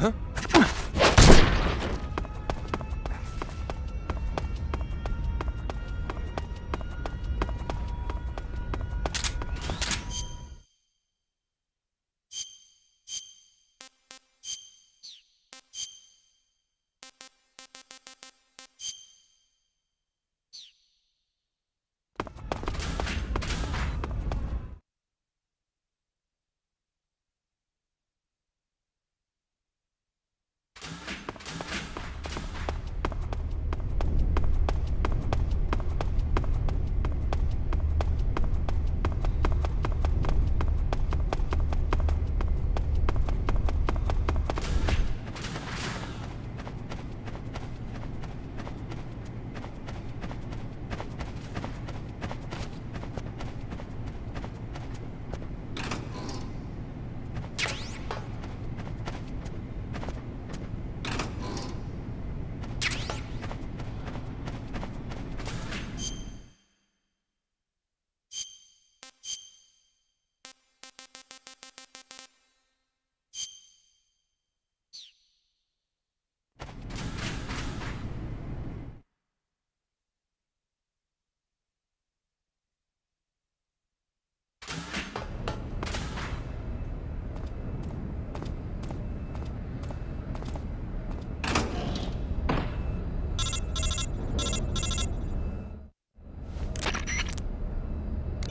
Huh?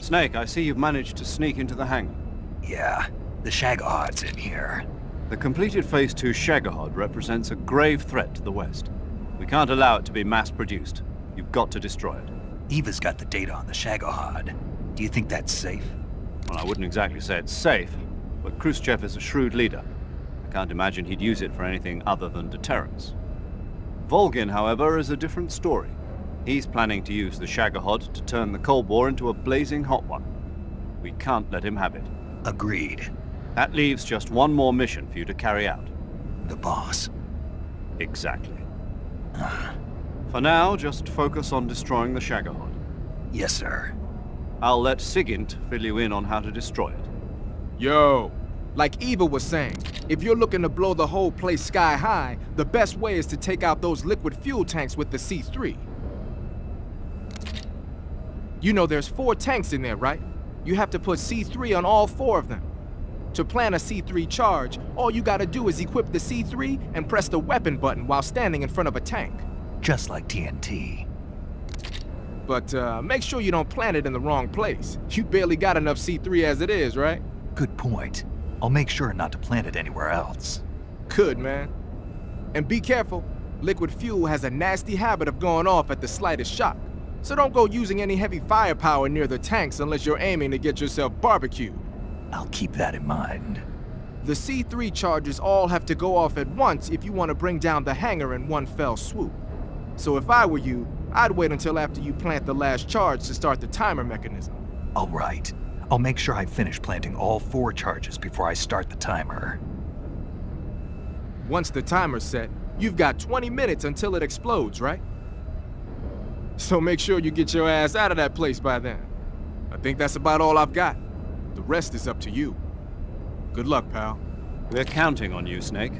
Snake, I see you've managed to sneak into the hangar. Yeah, the Shagahod's in here. The completed Phase 2 Shagahod represents a grave threat to the West. We can't allow it to be mass-produced. You've got to destroy it. Eva's got the data on the Shagahod. Do you think that's safe? Well, I wouldn't exactly say it's safe, but Khrushchev is a shrewd leader. I can't imagine he'd use it for anything other than deterrence. Volgin, however, is a different story. He's planning to use the Shagahod to turn the Cold War into a blazing hot one. We can't let him have it. Agreed. That leaves just one more mission for you to carry out. The boss. Exactly. For now, just focus on destroying the Shagahod. Yes, sir. I'll let Sigint fill you in on how to destroy it. Yo, like Eva was saying, if you're looking to blow the whole place sky high, the best way is to take out those liquid fuel tanks with the C3. You know there's 4 tanks in there, right? You have to put C3 on all 4 of them. To plan a C3 charge, all you gotta do is equip the C3 and press the weapon button while standing in front of a tank. Just like TNT. But make sure you don't plant it in the wrong place. You barely got enough C3 as it is, right? Good point. I'll make sure not to plant it anywhere else. Good, man. And be careful. Liquid fuel has a nasty habit of going off at the slightest shock. So don't go using any heavy firepower near the tanks unless you're aiming to get yourself barbecued. I'll keep that in mind. The C3 charges all have to go off at once if you want to bring down the hangar in one fell swoop. So if I were you, I'd wait until after you plant the last charge to start the timer mechanism. All right. I'll make sure I finish planting all 4 charges before I start the timer. Once the timer's set, you've got 20 minutes until it explodes, right? So make sure you get your ass out of that place by then. I think that's about all I've got. The rest is up to you. Good luck, pal. We're counting on you, Snake.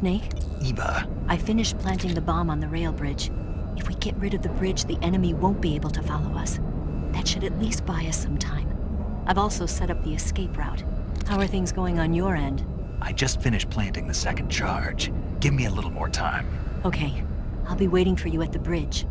Snake? Eva. I finished planting the bomb on the rail bridge. If we get rid of the bridge, the enemy won't be able to follow us. That should at least buy us some time. I've also set up the escape route. How are things going on your end? I just finished planting the second charge. Give me a little more time. Okay, I'll be waiting for you at the bridge.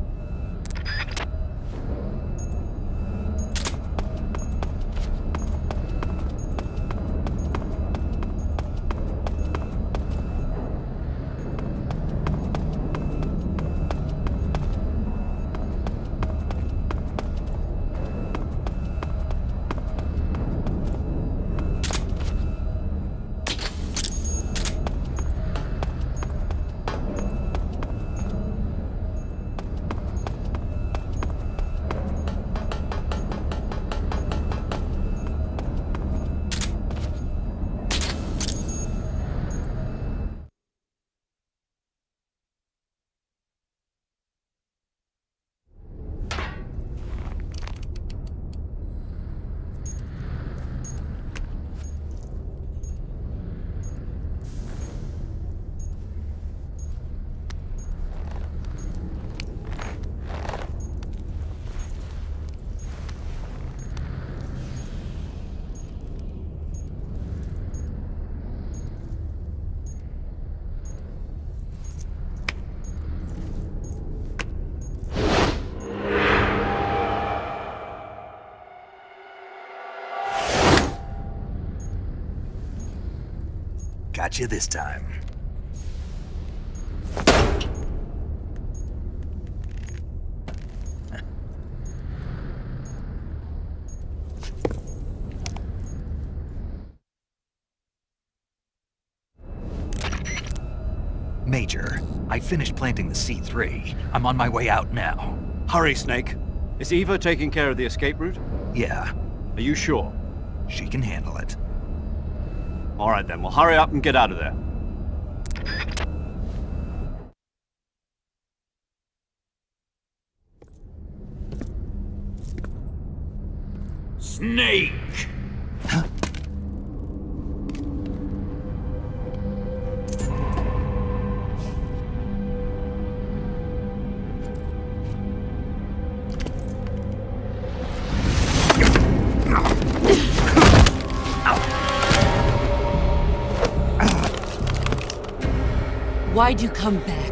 Got you this time. Major, I finished planting the C3. I'm on my way out now. Hurry, Snake. Is Eva taking care of the escape route? Yeah, Are you sure? she can handle it. All right then, well hurry up and get out of there. Snake! Why'd you come back?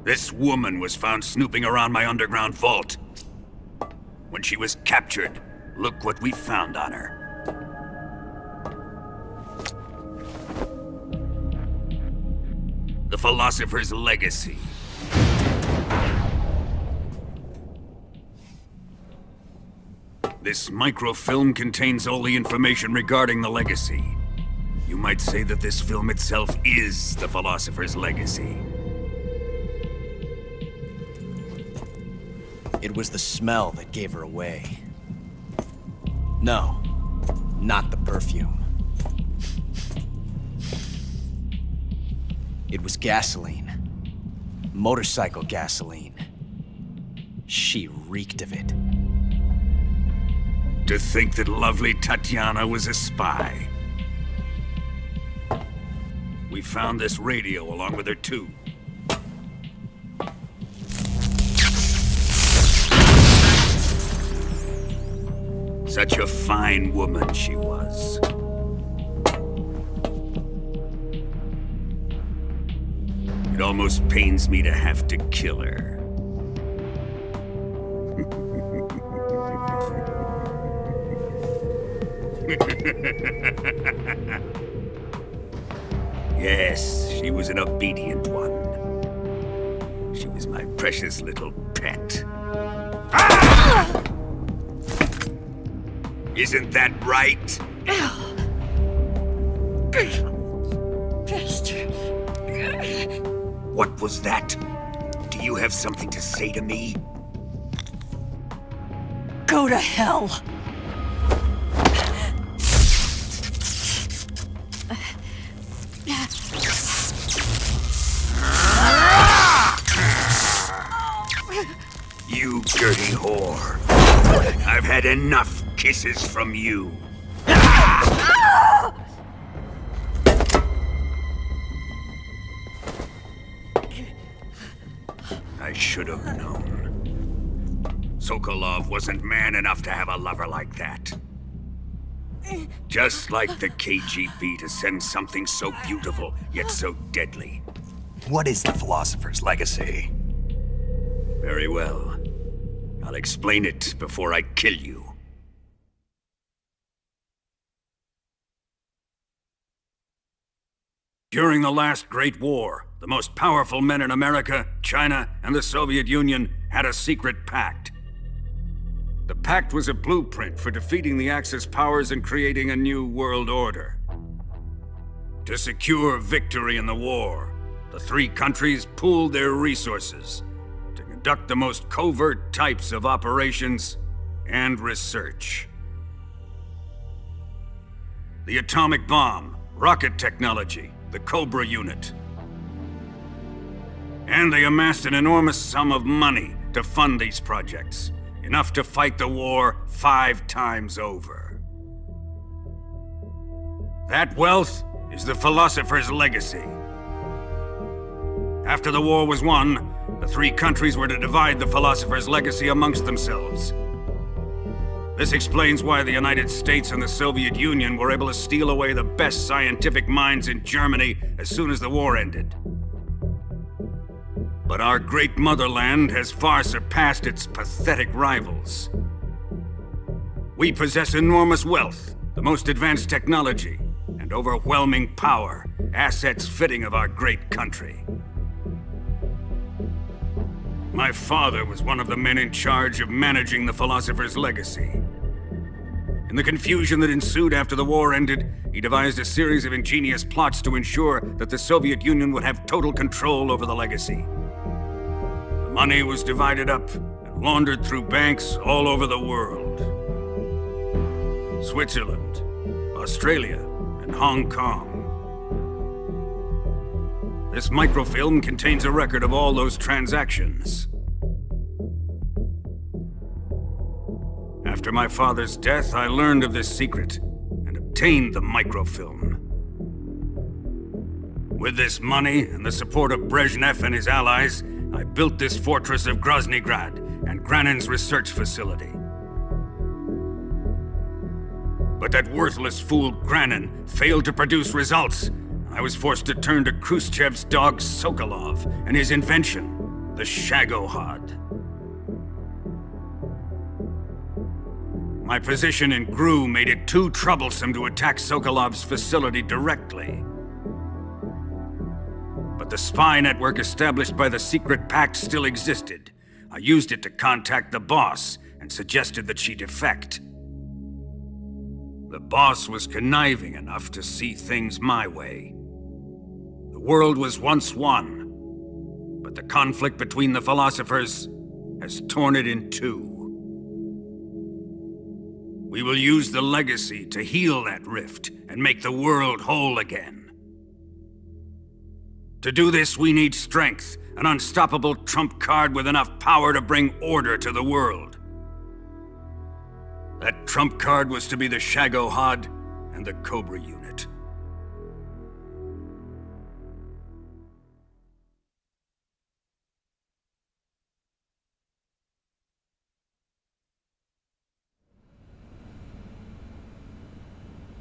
This woman was found snooping around my underground vault. When she was captured, look what we found on her. The philosopher's legacy. This microfilm contains all the information regarding the legacy. You might say that this film itself is the philosopher's legacy. It was the smell that gave her away. No, not the perfume. It was gasoline. Motorcycle gasoline. She reeked of it. To think that lovely Tatiana was a spy. We found this radio along with her too. Such a fine woman she was. It almost pains me to have to kill her. Yes, she was an obedient one. She was my precious little pet. Ah! Isn't that right? Bastard. What was that? Do you have something to say to me? Go to hell. You dirty whore. I've had enough kisses from you. I should have known. Sokolov wasn't man enough to have a lover like that. Just like the KGB to send something so beautiful, yet so deadly. What is the philosopher's legacy? Very well. I'll explain it before I kill you. During the last Great War, the most powerful men in America, China, and the Soviet Union had a secret pact. The pact was a blueprint for defeating the Axis powers and creating a new world order. To secure victory in the war, the three countries pooled their resources to conduct the most covert types of operations and research. The atomic bomb, rocket technology, the Cobra unit. And they amassed an enormous sum of money to fund these projects, enough to fight the war 5 times over. That wealth is the philosopher's legacy. After the war was won, the three countries were to divide the philosopher's legacy amongst themselves. This explains why the United States and the Soviet Union were able to steal away the best scientific minds in Germany as soon as the war ended. But our great motherland has far surpassed its pathetic rivals. We possess enormous wealth, the most advanced technology, and overwhelming power, assets fitting of our great country. My father was one of the men in charge of managing the philosopher's legacy. In the confusion that ensued after the war ended, he devised a series of ingenious plots to ensure that the Soviet Union would have total control over the legacy. The money was divided up and laundered through banks all over the world. Switzerland, Australia, and Hong Kong. This microfilm contains a record of all those transactions. After my father's death, I learned of this secret and obtained the microfilm. With this money and the support of Brezhnev and his allies, I built this fortress of Groznygrad and Granin's research facility. But that worthless fool Granin failed to produce results. I was forced to turn to Khrushchev's dog Sokolov and his invention, the Shagohod. My position in GRU made it too troublesome to attack Sokolov's facility directly. But the spy network established by the secret pact still existed. I used it to contact the boss and suggested that she defect. The boss was conniving enough to see things my way. The world was once one, but the conflict between the philosophers has torn it in two. We will use the legacy to heal that rift and make the world whole again. To do this, we need strength, an unstoppable trump card with enough power to bring order to the world. That trump card was to be the Shagohod and the Cobra unit.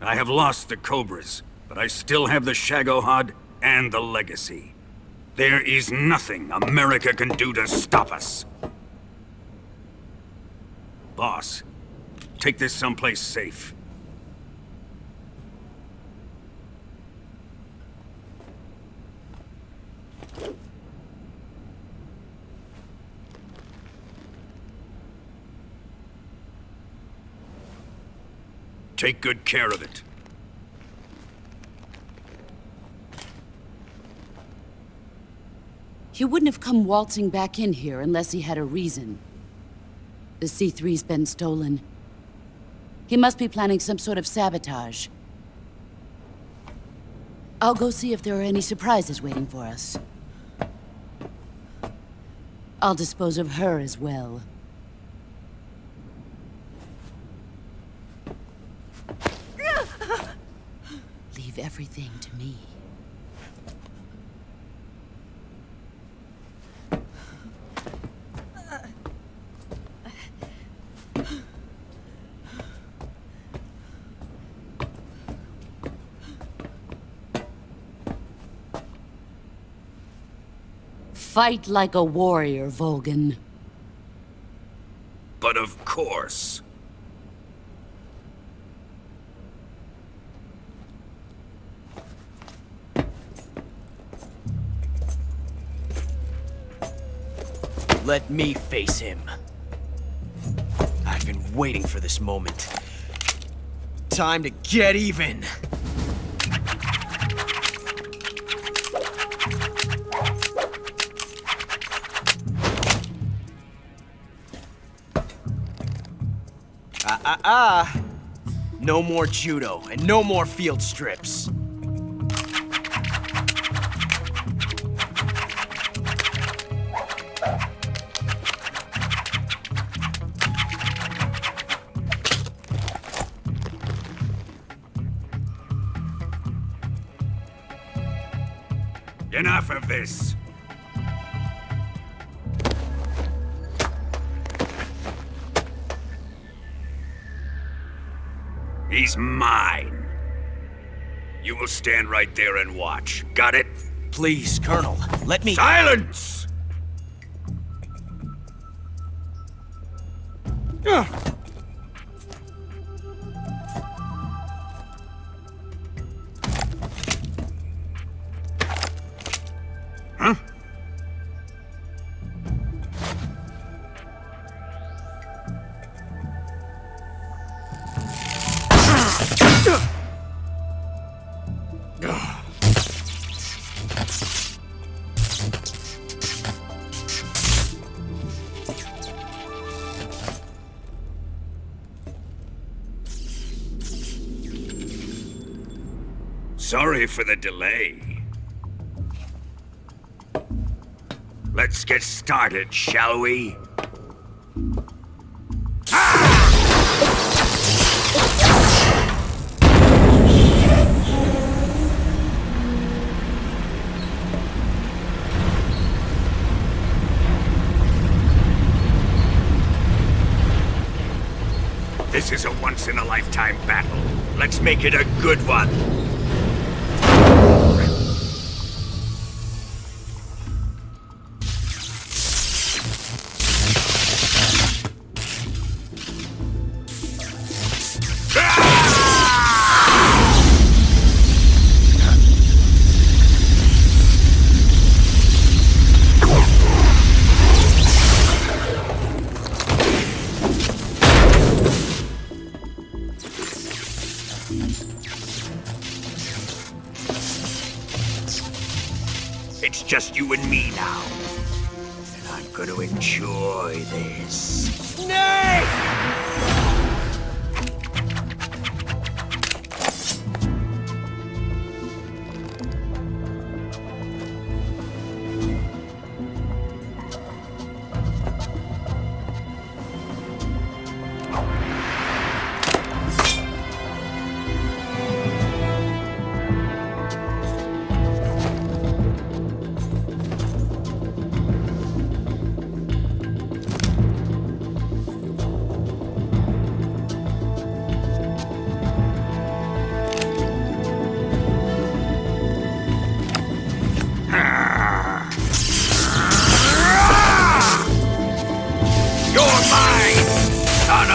I have lost the Cobras, but I still have the Shagohod and the Legacy. There is nothing America can do to stop us. Boss, take this someplace safe. Take good care of it. He wouldn't have come waltzing back in here unless he had a reason. The C3's been stolen. He must be planning some sort of sabotage. I'll go see if there are any surprises waiting for us. I'll dispose of her as well. Leave everything to me. Fight like a warrior, Volgin. But of course. Let me face him. I've been waiting for this moment. Time to get even! No more judo, and no more field strips. Enough of this. He's mine. You will stand right there and watch. Got it? Please, Colonel, let me— Silence! Huh? Sorry for the delay. Let's get started, shall we? This is a once-in-a-lifetime battle. Let's make it a good one. It's just you and me now. And I'm gonna enjoy this. Snake!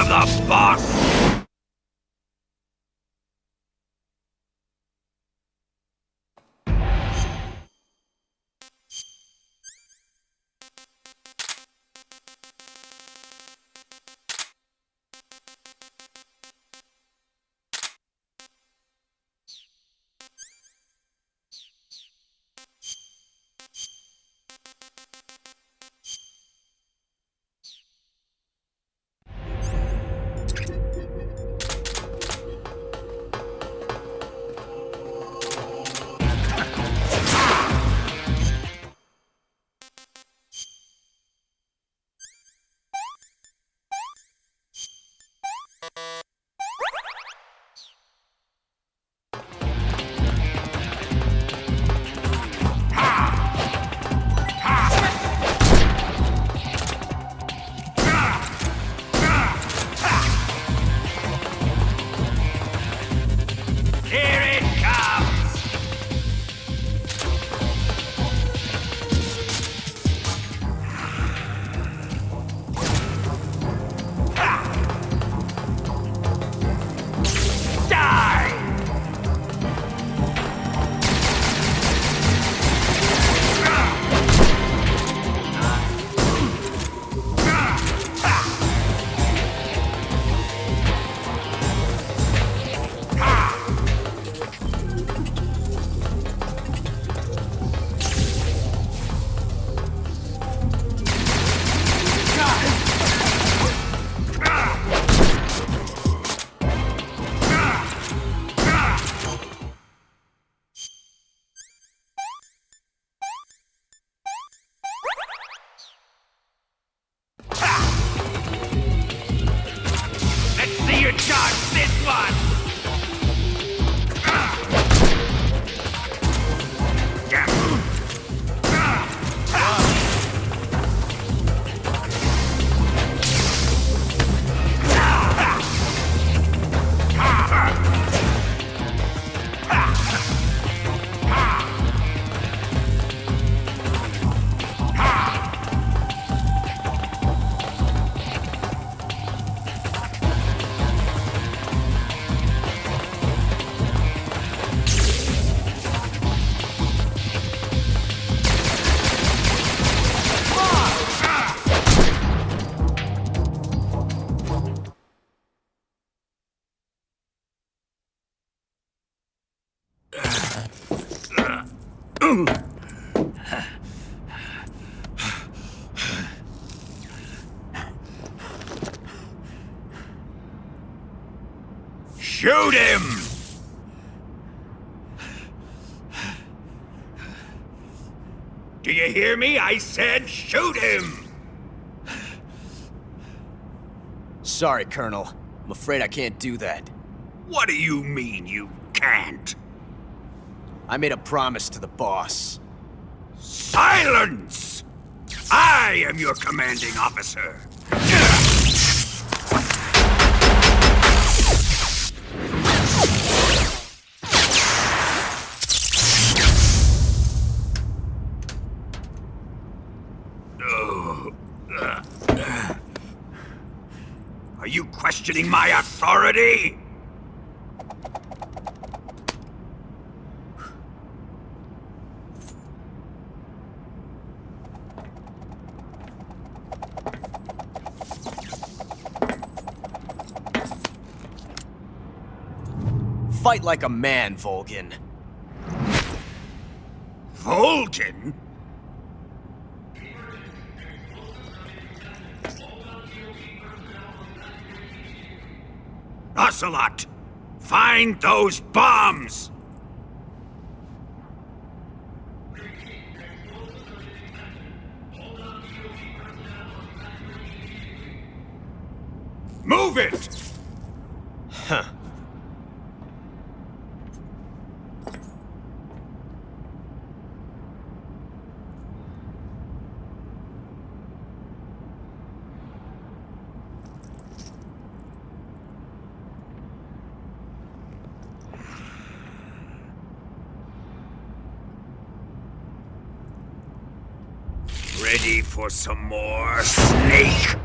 the boss! Shoot him! Do you hear me? I said shoot him! Sorry, Colonel. I'm afraid I can't do that. What do you mean you can't? I made a promise to the boss. Silence! I am your commanding officer. Are you questioning my authority? Fight like a man, Volgin. Volgin? Ocelot! Find those bombs! Move it! Huh. Ready for some more, snake?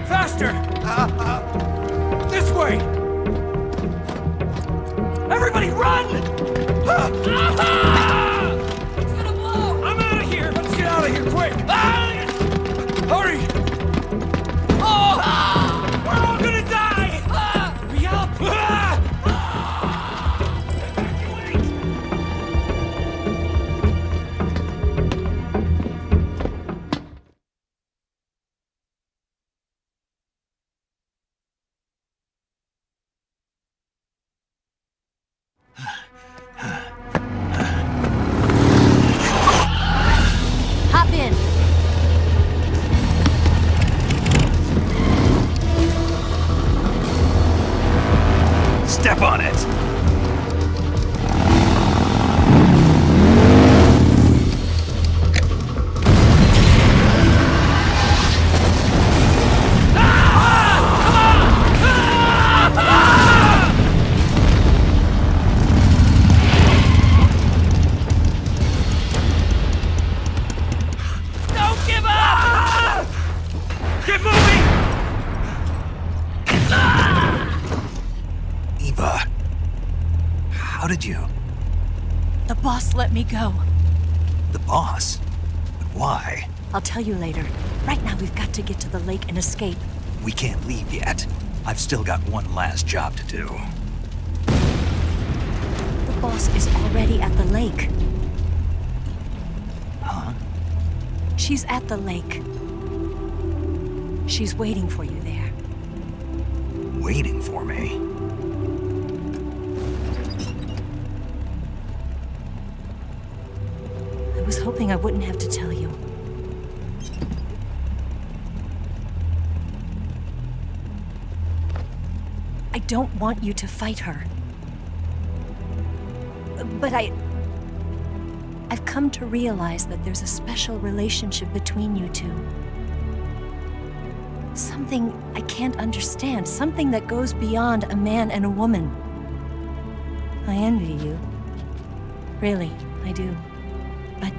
Faster! This way! Everybody run! It's gonna blow! I'm out of here! Let's get out of here quick! Hurry! We're all gonna die! Hurry up! Hop in. Step on it! Don't give up! Get moving! Eva, how did you... The boss let me go. The boss? But why? I'll tell you later. Right now, we've got to get to the lake and escape. We can't leave yet. I've still got one last job to do. The boss is already at the lake. Huh? She's at the lake. She's waiting for you there. Waiting for me? I was hoping I wouldn't have to tell you. I don't want you to fight her. But I've come to realize that there's a special relationship between you two. Something I can't understand. Something that goes beyond a man and a woman. I envy you. Really, I do. But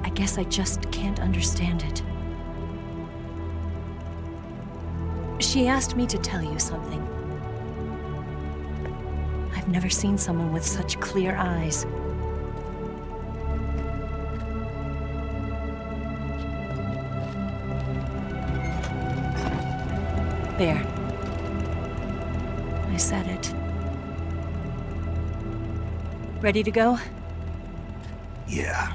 I guess I just can't understand it. She asked me to tell you something. I've never seen someone with such clear eyes. There. I said it. Ready to go? Yeah.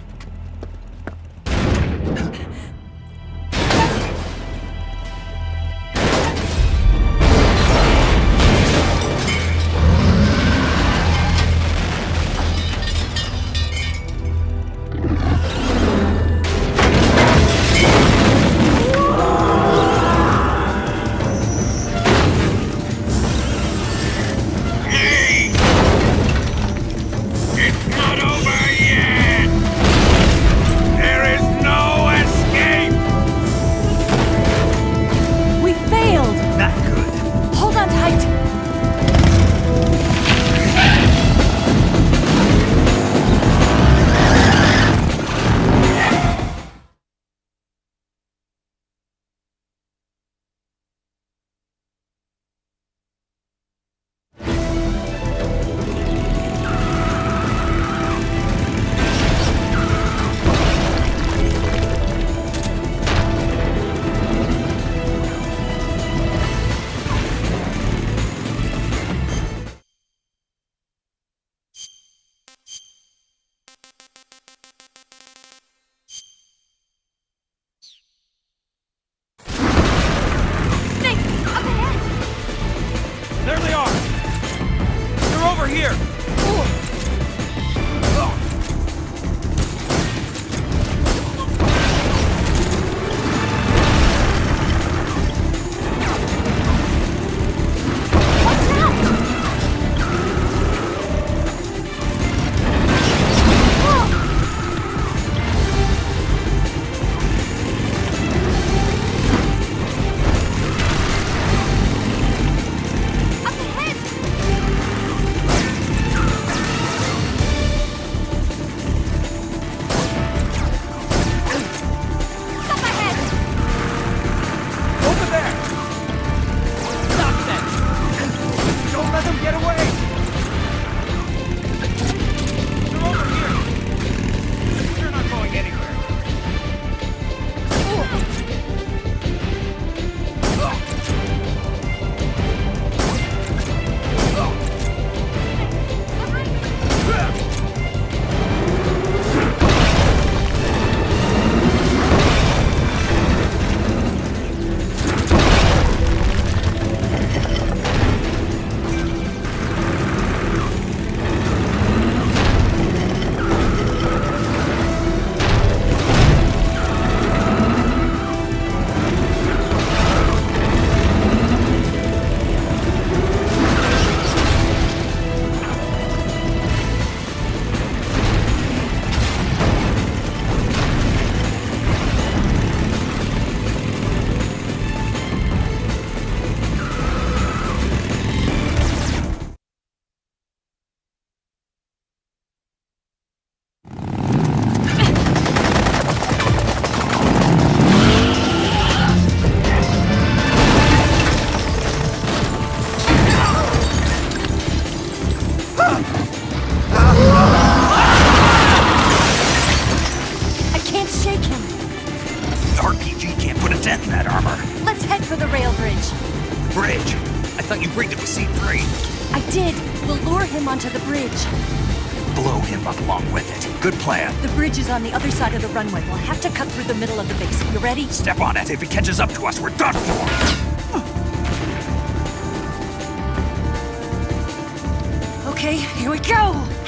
It's not over yet! SMG can't put a dent in that armor. Let's head for the rail bridge. Bridge? I thought you rigged it with C3. I did. We'll lure him onto the bridge. Blow him up along with it. Good plan. The bridge is on the other side of the runway. We'll have to cut through the middle of the base. You ready? Step on it. If he catches up to us, we're done for. Okay, here we go!